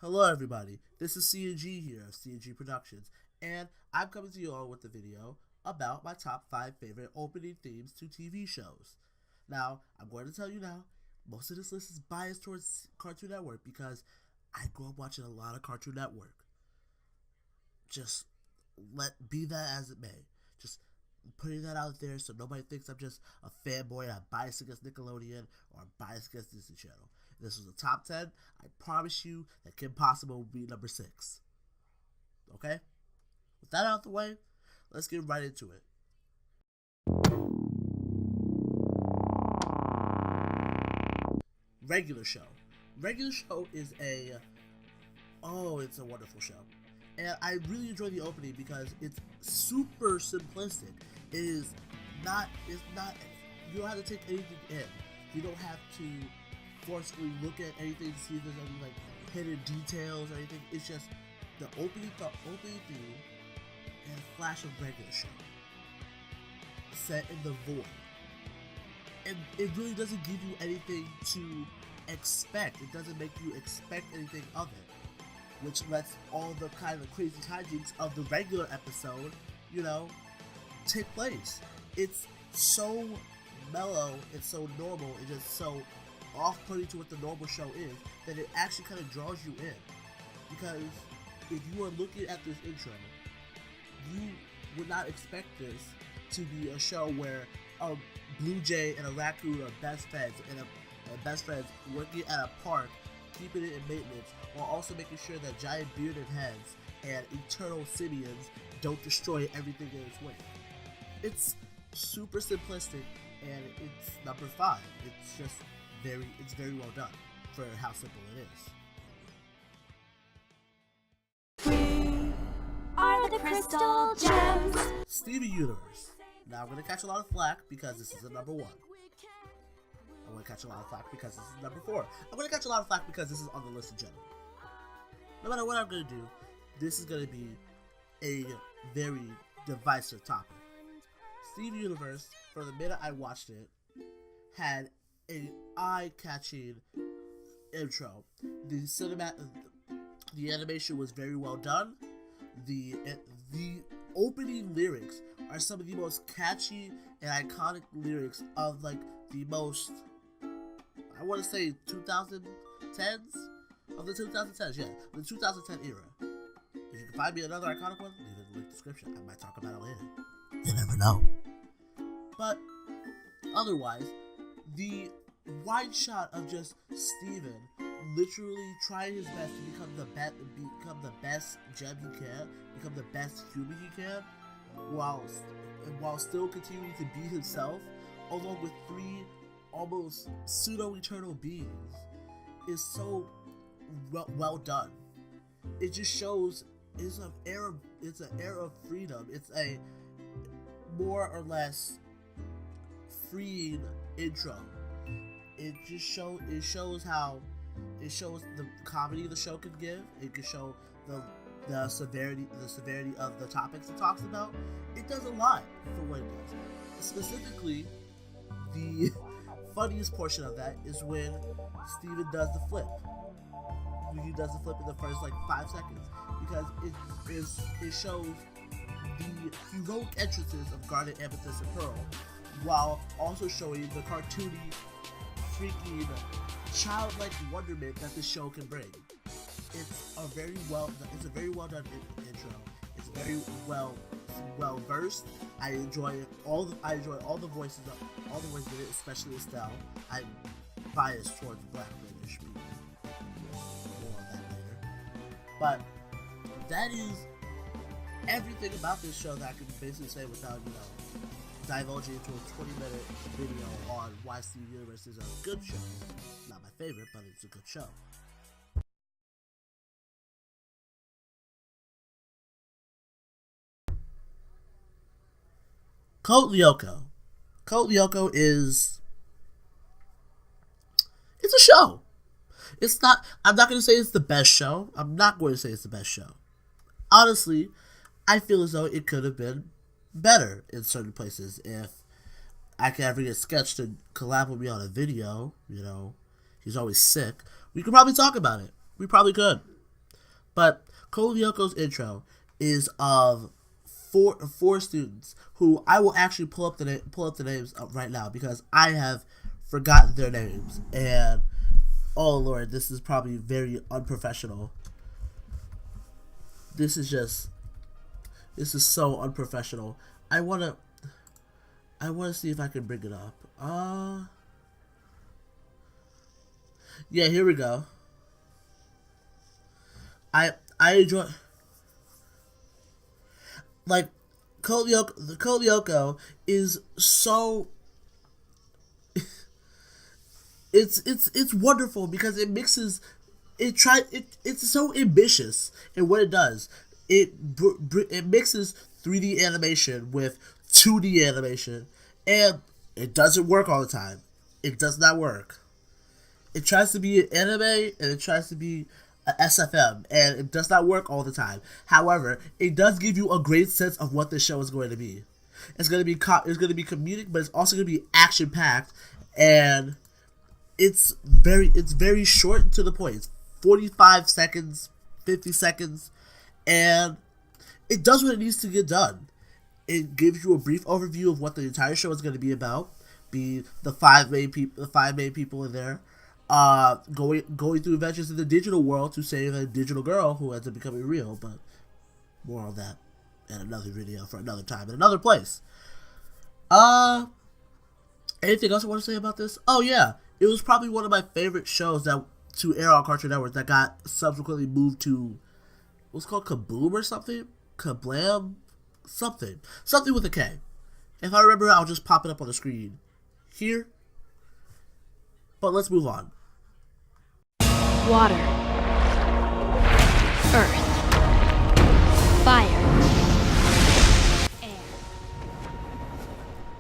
Hello everybody, this is CNG here of CNG Productions, and I'm coming to you all with a video about my top 5 favorite opening themes to TV shows. Now, I'm going to tell you now, most of this list is biased towards Cartoon Network because I grew up watching a lot of Cartoon Network. Just be that as it may. Just putting that out there so nobody thinks I'm just a fanboy and I'm biased against Nickelodeon or I'm biased against Disney Channel. If this was a top 10, I promise you that Kim Possible will be number 6. Okay? With that out the way, let's get right into it. Regular Show. Regular Show is it's a wonderful show. And I really enjoy the opening because it's super simplistic. You don't have to take anything in. You don't have to forcefully look at anything to see if there's any hidden details or anything. It's just the opening theme and a flash of regular show set in the void. And it really doesn't give you anything to expect. It doesn't make you expect anything of it, which lets all the kind of crazy hijinks of the regular episode, take place. It's so mellow, it's so normal, it's just so off-putting to what the normal show is that it actually kind of draws you in. Because if you are looking at this intro, you would not expect this to be a show where a blue jay and a raccoon are best friends and working at a park, keeping it in maintenance, while also making sure that giant bearded heads and eternal simians don't destroy everything in its way. It's super simplistic, and it's number 5. It's very well done for how simple it is. We are the Crystal Gems. Steven Universe. Now I'm gonna catch a lot of flack because this is a number 1. I'm gonna catch a lot of flack because this is number 4. I'm gonna catch a lot of flack because this is on the list in general. No matter what I'm gonna do, this is gonna be a very divisive topic. Steven Universe, for the minute I watched it, had an eye-catching intro. The animation was very well done. The opening lyrics are some of the most catchy and iconic lyrics of the most, I want to say 2010s? Of the 2010s, yeah. The 2010 era. If you can find me another iconic one, leave it in the link description. I might talk about it later. You never know. But otherwise, the wide shot of just Steven literally trying his best to become the best gem he can, become the best human he can, while still continuing to be himself, along with 3 almost pseudo-eternal beings, is so well done. It just shows it's an era of freedom. It's a more or less freeing intro. It shows the comedy the show can give. It can show the severity of the topics it talks about. It does a lot for what it does. Specifically, the funniest portion of that is when Steven does the flip. He does the flip in the first 5 seconds, because it shows the heroic entrances of Garnet, Amethyst, and Pearl, while also showing the cartoony, freaking, childlike wonderment that this show can bring. It's a very well done intro. It's very well versed. I enjoy all the voices in it, especially Estelle. I'm biased towards Black British people. More on that later. But that is everything about this show that I can basically say without divulging into a 20-minute video on why Steven Universe is a good show. Not my favorite, but it's a good show. Code Lyoko. Code Lyoko it's a show. I'm not going to say it's the best show. I'm not going to say it's the best show. Honestly, I feel as though it could have been better in certain places. If I could ever get Sketch to collab with me on a video, he's always sick, we could probably talk about it. We probably could. But Code Yoko's intro is of four students who I will actually pull up the names up right now because I have forgotten their names, and oh lord, this is probably very unprofessional. This is so unprofessional. I wanna see if I can bring it up. Yeah, here we go. I enjoy, like, the Code Yoko is so it's wonderful because it mixes it's so ambitious in what it does. It mixes 3D animation with 2D animation, and it doesn't work all the time. It does not work. It tries to be an anime and it tries to be a SFM, and it does not work all the time. However, it does give you a great sense of what the show is going to be. It's going to be comedic, but it's also going to be action packed, and it's very short and to the point. It's 45 seconds, 50 seconds, and it does what it needs to get done. It gives you a brief overview of what the entire show is going to be about. Be the five main people in there, going through adventures in the digital world to save a digital girl who ends up becoming real. But more on that in another video for another time in another place. Anything else I want to say about this? Oh yeah, it was probably one of my favorite shows to air on Cartoon Network that got subsequently moved to what's called Kaboom or something, Kablam, something with a K. If I remember, I'll just pop it up on the screen here. But let's move on. Water, earth, fire, air.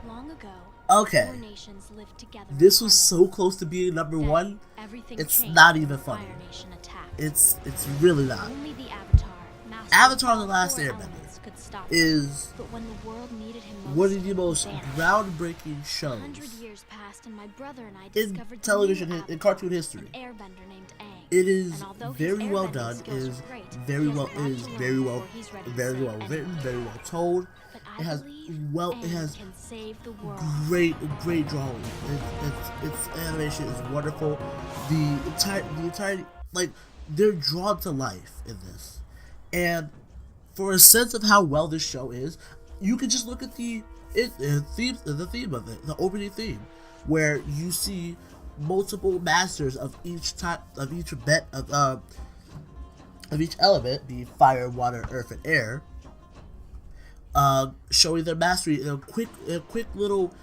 Long ago, okay, four nations lived together. This was so close to being number one. It's not even funny. It's really not. Only the Avatar: The Last Airbender is one of the most groundbreaking shows in television in cartoon history. It is very well done. It is very well written, very well told. It has great drawing. Its animation is wonderful. The entirety, like, they're drawn to life in this. And for a sense of how well this show is, you can just look at the theme of it, the opening theme, where you see multiple masters of each element, be fire, water, earth, and air, showing their mastery in a quick little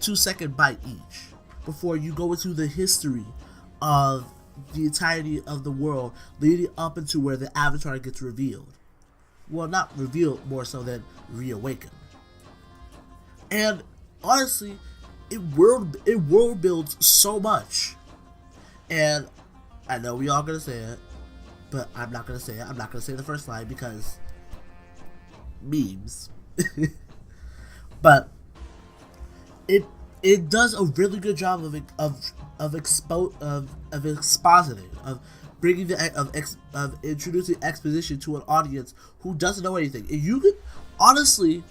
2-second bite each, before you go into the history of the entirety of the world leading up into where the Avatar gets revealed. Well, not revealed, more so than reawakened. And honestly, it world builds so much. And I know we all gonna say it, but I'm not gonna say it. I'm not gonna say the first line because memes. But it does a really good job of expositing, of bringing of introducing exposition to an audience who doesn't know anything. And you could honestly,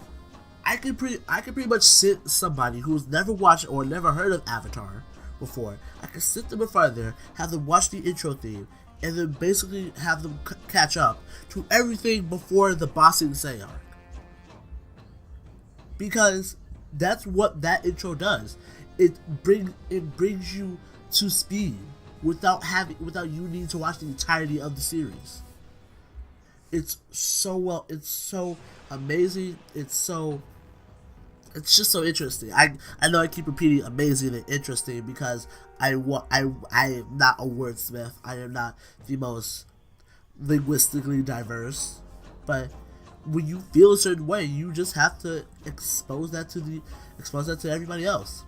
I could pretty much sit somebody who's never watched or never heard of Avatar before. I could sit them in front of there, have them watch the intro theme, and then basically have them catch up to everything before the Bossing Say arc. Because that's what that intro does. It brings you to speed without you needing to watch the entirety of the series. It's so amazing. It's just so interesting. I know I keep repeating amazing and interesting because I am not a wordsmith. I am not the most linguistically diverse, but when you feel a certain way, you just have to expose that to everybody else.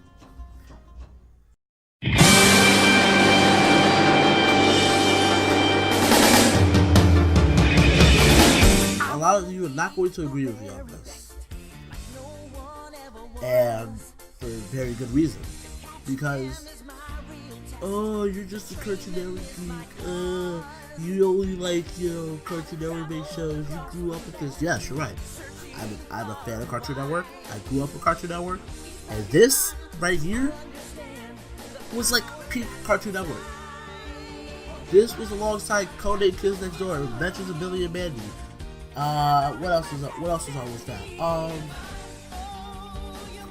A lot of you are not going to agree with me on this, and for very good reason, because you're just a Cartoon Network geek, you only like, Cartoon Network based shows. You grew up with this. Yes, you're right. I'm a fan of Cartoon Network. I grew up with Cartoon Network. And this right here was like peak Cartoon Network. This was alongside Codename Kids Next Door, Adventures of Billy and Mandy. What else was on with that?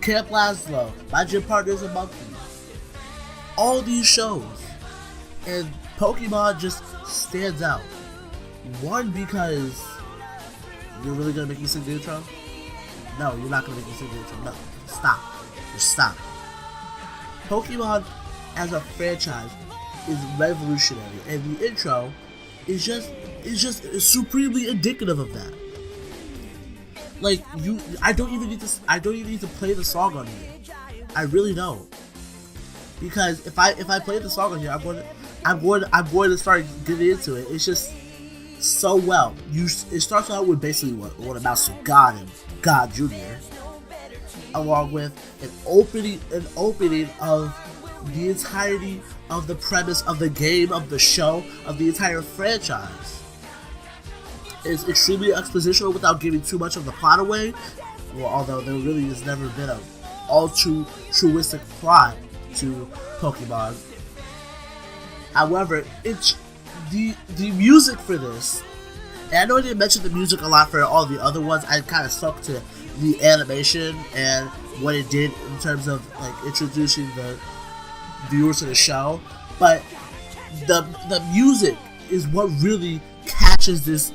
Camp Lazlo, My Gym Partner's a Monkey. All these shows. And Pokemon just stands out. One, because you're really gonna make me sing the intro? No, you're not gonna make me sing the intro. No, stop. Just stop. Pokemon as a franchise is revolutionary, and the intro is just supremely indicative of that. Like, I don't even need to play the song on here. I really don't, because if I play the song on here, I'm going to start getting into it. It's just so well. It starts out with basically what amounts to God and God Jr., along with an opening of the entirety of the premise of the game, of the show, of the entire franchise. It's extremely expositional without giving too much of the plot away. Well, although there really has never been a all too truistic plot to Pokemon. However, it's the music for this, and I know I didn't mention the music a lot for all the other ones. I kind of stuck to the animation and what it did in terms of like introducing the viewers to the show, but the music is what really catches this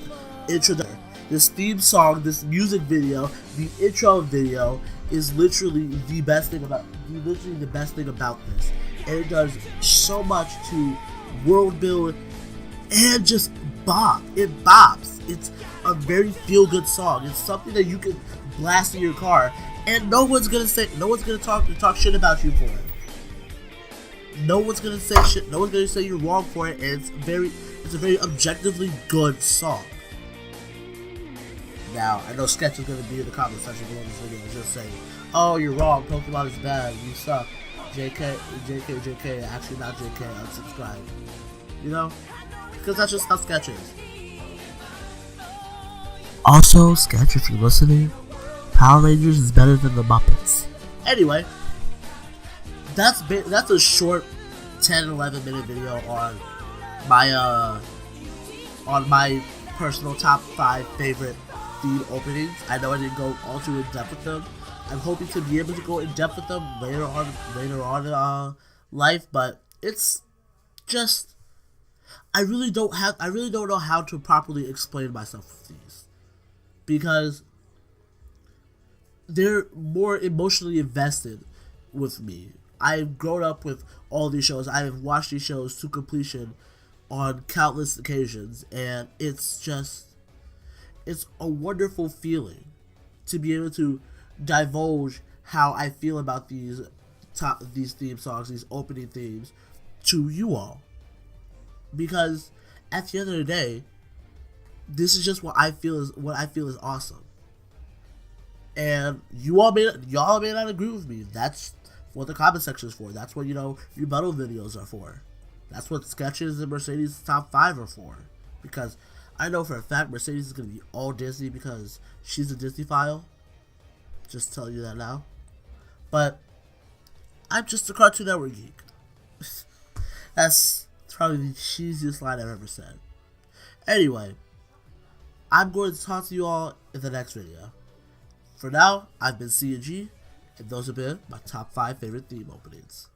introduction. This theme song, this music video, the intro video is literally the best thing about this, and it does so much to world build and just bop. It bops. It's a very feel good song. It's something that you can blast in your car, and no one's gonna talk shit about you for it. No one's gonna say shit. No one's gonna say you're wrong for it, and it's a very objectively good song. Now, I know Sketch is gonna be in the comment section below this video just saying, "Oh, you're wrong. Pokemon is bad. You suck. JK, actually not JK. Unsubscribe." You know, because that's just how Sketch is. Also, Sketch, if you're listening, Power Rangers is better than the Muppets. Anyway, that's a short 10-11 minute video on my personal top 5 favorite theme openings. I know I didn't go all too in depth with them. I'm hoping to be able to go in depth with them later on in life, but it's just I really don't know how to properly explain myself with these, because they're more emotionally invested with me. I've grown up with all these shows. I have watched these shows to completion on countless occasions, and it's a wonderful feeling to be able to divulge how I feel about these theme songs, these opening themes, to you all. Because at the end of the day, this is just what I feel is awesome. And y'all may not agree with me. That's what the comment section is for. That's what rebuttal videos are for. That's what Sketches and Mercedes' top 5 are for. Because I know for a fact Mercedes is gonna be all Disney because she's a Disney file. Just tell you that now. But I'm just a Cartoon Network geek. That's probably the cheesiest line I've ever said. Anyway, I'm going to talk to you all in the next video. For now, I've been CNG, and those have been my top 5 favorite theme openings.